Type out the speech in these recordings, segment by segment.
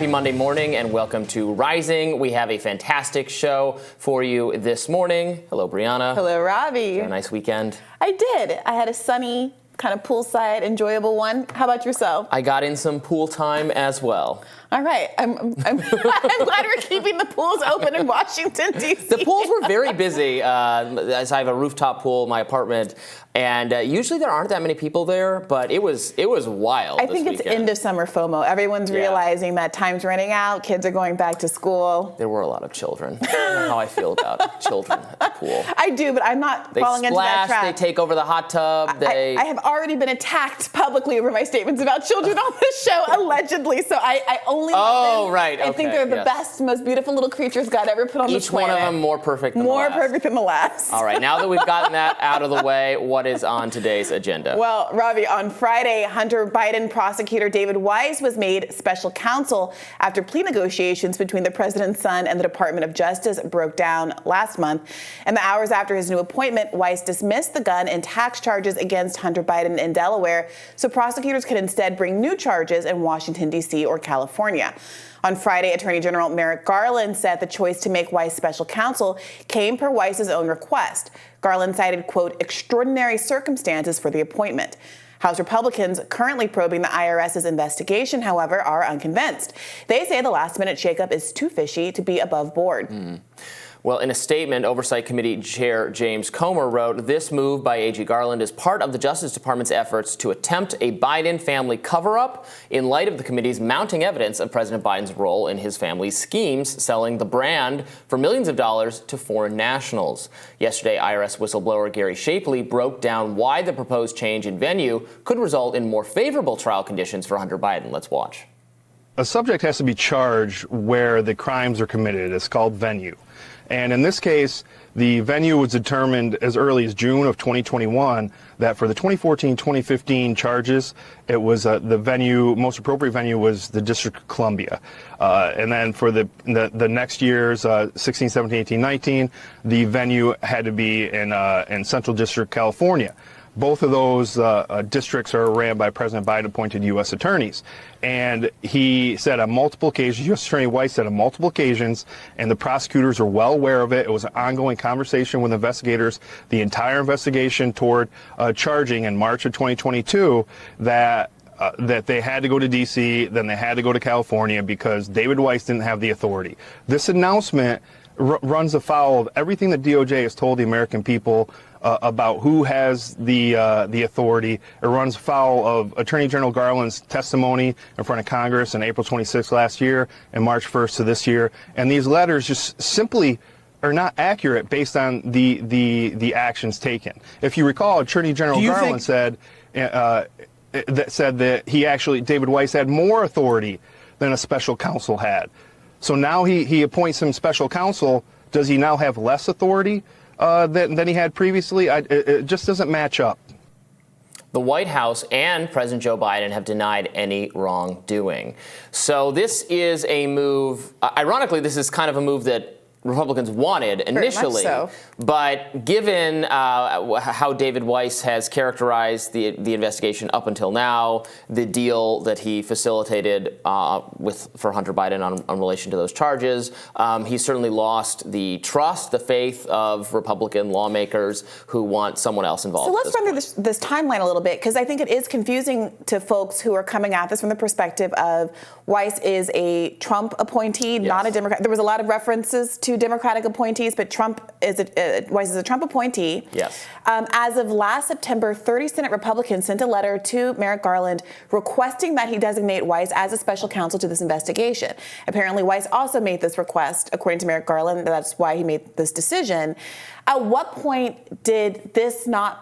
Happy Monday morning and welcome to Rising. We have a fantastic show for you this morning. Hello, Briahna. Hello, Robby. Did you have a nice weekend? I did. I had a sunny, kind of poolside, enjoyable one. How about yourself? I got in some pool time as well. All right. I'm glad we're keeping the pools open in Washington, D.C. The pools were very busy, as I have a rooftop pool in my apartment, and usually there aren't that many people there, but it was wild. I think it's end of summer FOMO. Everyone's realizing that time's running out, kids are going back to school. There were a lot of children. I don't know how I feel about children at the pool. I do, but I'm not falling into that trap. They take over the hot tub. I have already been attacked publicly over my statements about children on this show, allegedly, so I only love them. Right. I think they're the best, most beautiful little creatures God ever put on this planet. Each one of them more perfect than the last. More perfect than the last. All right, now that we've gotten that out of the way, what is on today's agenda? Well, Robby, on Friday, Hunter Biden prosecutor David Weiss was made special counsel after plea negotiations between the president's son and the Department of Justice broke down last month. And the hours after his new appointment, Weiss dismissed the gun and tax charges against Hunter Biden in Delaware, so prosecutors could instead bring new charges in Washington, D.C. or California. On Friday, Attorney General Merrick Garland said the choice to make Weiss special counsel came per Weiss's own request. Garland cited, quote, extraordinary circumstances for the appointment. House Republicans currently probing the IRS's investigation, however, are unconvinced. They say the last-minute shakeup is too fishy to be above board. Well, in a statement, Oversight Committee Chair James Comer wrote, this move by AG Garland is part of the Justice Department's efforts to attempt a Biden family cover-up in light of the committee's mounting evidence of President Biden's role in his family's schemes, selling the brand for millions of dollars to foreign nationals. Yesterday, IRS whistleblower Gary Shapley broke down why the proposed change in venue could result in more favorable trial conditions for Hunter Biden. Let's watch. A subject has to be charged where the crimes are committed. It's called venue. And in this case, the venue was determined as early as June of 2021 that for the 2014-2015 charges, it was the venue, most appropriate venue was the District of Columbia. And then for the next years, 16, 17, 18, 19, the venue had to be in Central District, California. Both of those districts are ran by President Biden-appointed U.S. attorneys. And he said on multiple occasions, U.S. Attorney Weiss said on multiple occasions, and the prosecutors are well aware of it. It was an ongoing conversation with investigators, the entire investigation toward charging in March of 2022 that they had to go to D.C., then they had to go to California because David Weiss didn't have the authority. This announcement runs afoul of everything that DOJ has told the American people about who has the authority. It runs afoul of Attorney General Garland's testimony in front of Congress on April 26th last year and March 1st of this year. And these letters just simply are not accurate based on the actions taken. If you recall, Attorney General Garland said that David Weiss had more authority than a special counsel had. So now he appoints him special counsel. Does he now have less authority than he had previously? It just doesn't match up. The White House and President Joe Biden have denied any wrongdoing. So this is a move, ironically, this is kind of a move that Republicans wanted initially, so. But given how David Weiss has characterized the investigation up until now, the deal that he facilitated for Hunter Biden on relation to those charges, he certainly lost the trust, the faith of Republican lawmakers who want someone else involved. So let's run through this timeline a little bit, because I think it is confusing to folks who are coming at this from the perspective of Weiss is a Trump appointee, not a Democrat. There was a lot of references to Democratic appointees, but Weiss is a Trump appointee. Yes. As of last September, 30 Senate Republicans sent a letter to Merrick Garland requesting that he designate Weiss as a special counsel to this investigation. Apparently, Weiss also made this request, according to Merrick Garland. That's why he made this decision. At what point did this not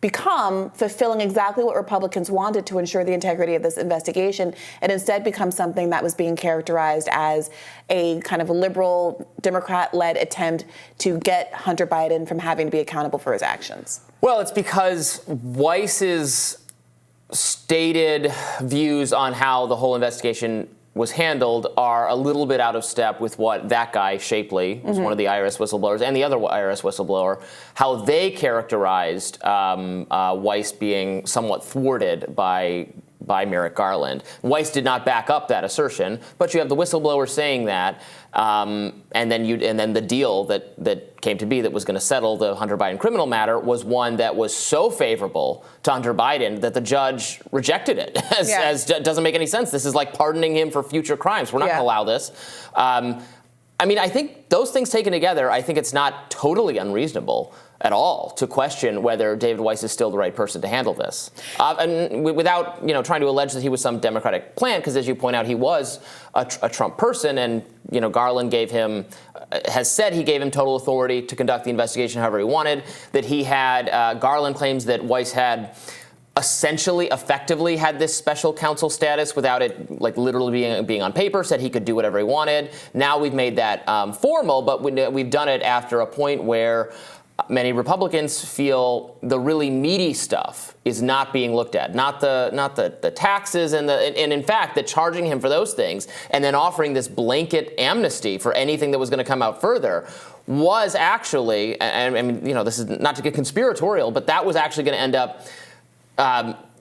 become fulfilling exactly what Republicans wanted to ensure the integrity of this investigation, and instead become something that was being characterized as a kind of liberal, Democrat-led attempt to get Hunter Biden from having to be accountable for his actions? Well, it's because Weiss's stated views on how the whole investigation was handled are a little bit out of step with what that guy, Shapley, who's one of the IRS whistleblowers, and the other IRS whistleblower, how they characterized Weiss being somewhat thwarted by by Merrick Garland. Weiss did not back up that assertion, but you have the whistleblower saying that, and then the deal that came to be that was going to settle the Hunter Biden criminal matter was one that was so favorable to Hunter Biden that the judge rejected it as doesn't make any sense. This is like pardoning him for future crimes. We're not going to allow this. I mean, I think those things taken together, I think it's not totally unreasonable at all to question whether David Weiss is still the right person to handle this. And without, trying to allege that he was some Democratic plant, because as you point out, he was a Trump person, and, Garland has said he gave him total authority to conduct the investigation however he wanted, that he had, Garland claims that Weiss had effectively had this special counsel status without it literally being on paper, said he could do whatever he wanted. Now we've made that formal, but we've done it after a point where many Republicans feel the really meaty stuff is not being looked at, not the taxes and in fact that charging him for those things and then offering this blanket amnesty for anything that was going to come out further was actually, I mean, this is not to get conspiratorial, but that was actually going to end up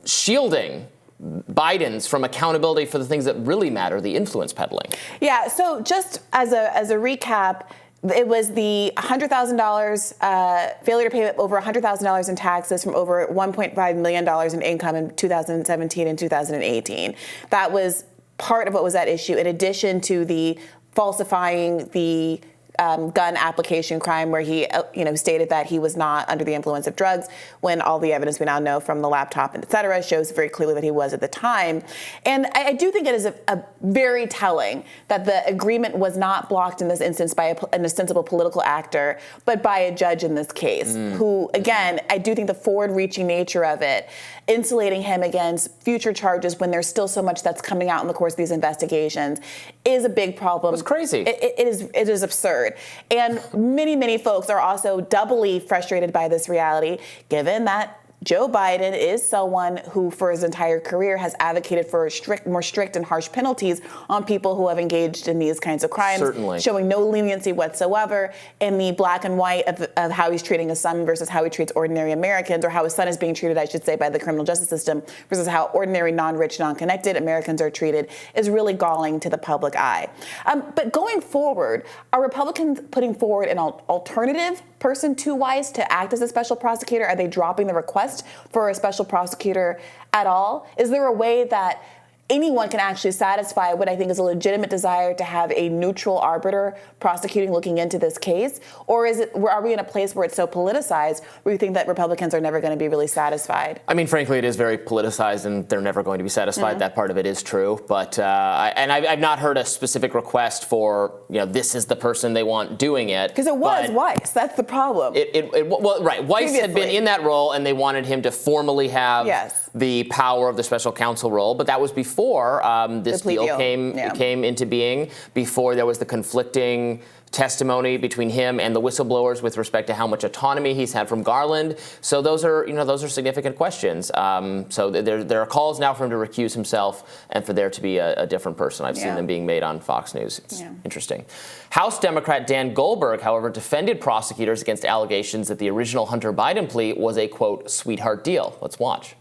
shielding Biden's from accountability for the things that really matter, the influence peddling. Yeah, so just as a recap, it was the $100,000 failure to pay over $100,000 in taxes from over $1.5 million in income in 2017 and 2018. That was part of what was at issue, in addition to the falsifying the gun application crime, where he, stated that he was not under the influence of drugs, when all the evidence we now know from the laptop, et cetera, shows very clearly that he was at the time. And I do think it is a very telling that the agreement was not blocked in this instance by an ostensible political actor, but by a judge in this case, who, again, I do think the forward-reaching nature of it, insulating him against future charges when there's still so much that's coming out in the course of these investigations, is a big problem. It's crazy. It is absurd. And many, many folks are also doubly frustrated by this reality, given that Joe Biden is someone who, for his entire career, has advocated for more strict and harsh penalties on people who have engaged in these kinds of crimes, showing no leniency whatsoever in the black and white of how he's treating his son versus how he treats ordinary Americans, or how his son is being treated, I should say, by the criminal justice system versus how ordinary, non-rich, non-connected Americans are treated, is really galling to the public eye. But going forward, are Republicans putting forward an alternative person to Weiss to act as a special prosecutor? Are they dropping the request for a special prosecutor at all? Is there a way that anyone can actually satisfy what I think is a legitimate desire to have a neutral arbiter prosecuting, looking into this case? Or are we in a place where it's so politicized where you think that Republicans are never going to be really satisfied? I mean, frankly, it is very politicized and they're never going to be satisfied. That part of it is true. But I've not heard a specific request for, this is the person they want doing it. Because it was Weiss. That's the problem. Weiss had been in that role and they wanted him to formally have the power of the special counsel role. But that was before this deal came into being, before there was the conflicting testimony between him and the whistleblowers with respect to how much autonomy he's had from Garland. So those are significant questions. So there are calls now for him to recuse himself and for there to be a different person. I've seen them being made on Fox News. It's interesting. House Democrat Dan Goldberg, however, defended prosecutors against allegations that the original Hunter Biden plea was a, quote, sweetheart deal. Let's watch.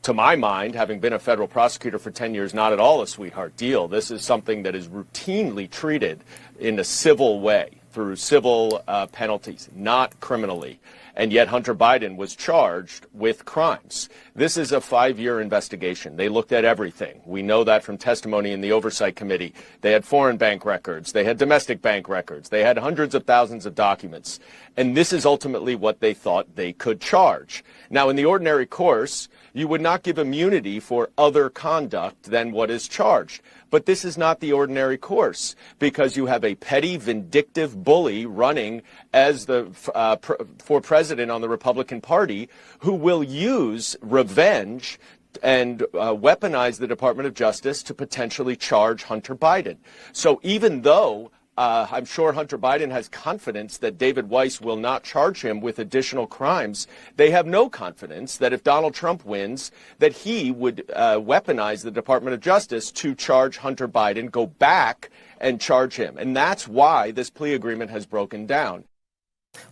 To my mind, having been a federal prosecutor for 10 years, not at all a sweetheart deal. This is something that is routinely treated in a civil way, through civil penalties, not criminally. And yet Hunter Biden was charged with crimes. This is a 5-year investigation. They looked at everything. We know that from testimony in the Oversight Committee. They had foreign bank records. They had domestic bank records. They had hundreds of thousands of documents. And this is ultimately what they thought they could charge. Now, in the ordinary course, you would not give immunity for other conduct than what is charged. But this is not the ordinary course, because you have a petty, vindictive bully running as for president on the Republican Party, who will use revenge and weaponize the Department of Justice to potentially charge Hunter Biden. So even though I'm sure Hunter Biden has confidence that David Weiss will not charge him with additional crimes, they have no confidence that if Donald Trump wins, that he would weaponize the Department of Justice to charge Hunter Biden, go back and charge him. And that's why this plea agreement has broken down.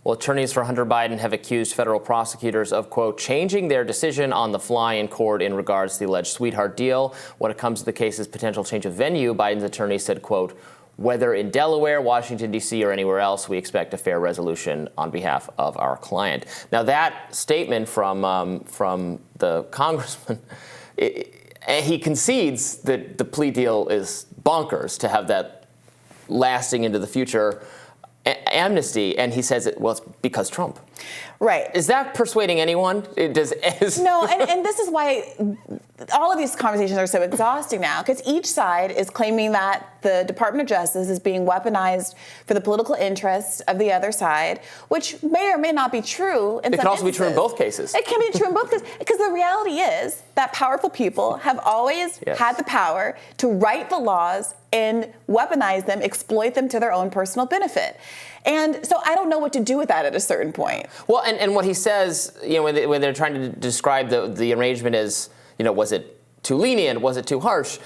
Well, attorneys for Hunter Biden have accused federal prosecutors of, quote, changing their decision on the fly in court in regards to the alleged sweetheart deal. When it comes to the case's potential change of venue, Biden's attorney said, quote, whether in Delaware, Washington, D.C., or anywhere else, we expect a fair resolution on behalf of our client. Now, that statement from the congressman, he concedes that the plea deal is bonkers to have that lasting into the future amnesty, and he says, well, it's because Trump. Right. Is that persuading anyone? No, and this is why all of these conversations are so exhausting now, because each side is claiming that the Department of Justice is being weaponized for the political interests of the other side, which may or may not be true. It can also be true in both cases. It can be true in both cases, because the reality is that powerful people have always had the power to write the laws and weaponize them, exploit them to their own personal benefit. And so I don't know what to do with that at a certain point. Well, and what he says, you know, when they're trying to describe the arrangement as, you know, was it too lenient? Was it too harsh?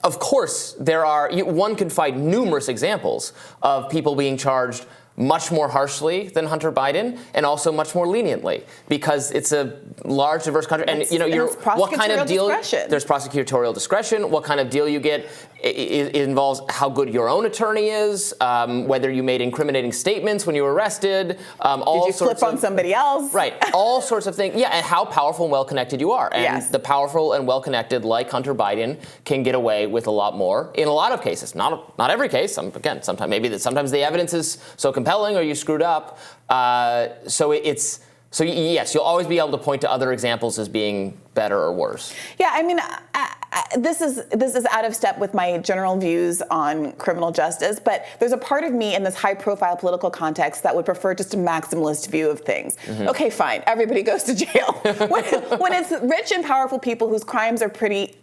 Of course, one can find numerous examples of people being charged much more harshly than Hunter Biden, and also much more leniently, because it's a large, diverse country. And you know, what kind of deal? There's prosecutorial discretion. What kind of deal you get? It involves how good your own attorney is, whether you made incriminating statements when you were arrested. Did you flip on somebody else? Right. All sorts of things. Yeah, and how powerful and well-connected you are. And the powerful and well-connected, like Hunter Biden, can get away with a lot more in a lot of cases. Not every case. Again, sometimes the evidence is so compelling or you screwed up. So yes, you'll always be able to point to other examples as being better or worse. Yeah, I mean, this is out of step with my general views on criminal justice, but there's a part of me in this high-profile political context that would prefer just a maximalist view of things. Mm-hmm. Okay, fine, everybody goes to jail. when it's rich and powerful people whose crimes are pretty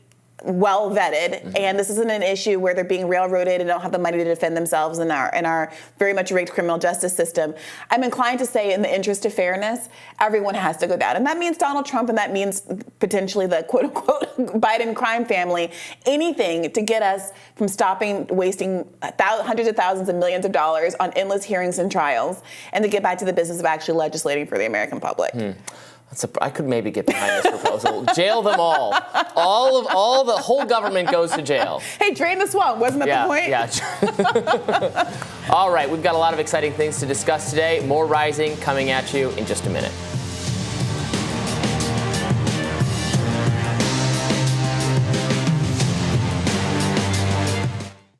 well vetted, and this isn't an issue where they're being railroaded and don't have the money to defend themselves in our very much rigged criminal justice system, I'm inclined to say, in the interest of fairness, everyone has to go down. And that means Donald Trump, and that means potentially the quote-unquote Biden crime family, anything to get us from stopping wasting hundreds of thousands and millions of dollars on endless hearings and trials, and to get back to the business of actually legislating for the American public. I could maybe get behind this proposal. Jail them all. The whole government goes to jail. Hey, drain the swamp. Wasn't that the point? Yeah. All right, we've got a lot of exciting things to discuss today. More Rising coming at you in just a minute.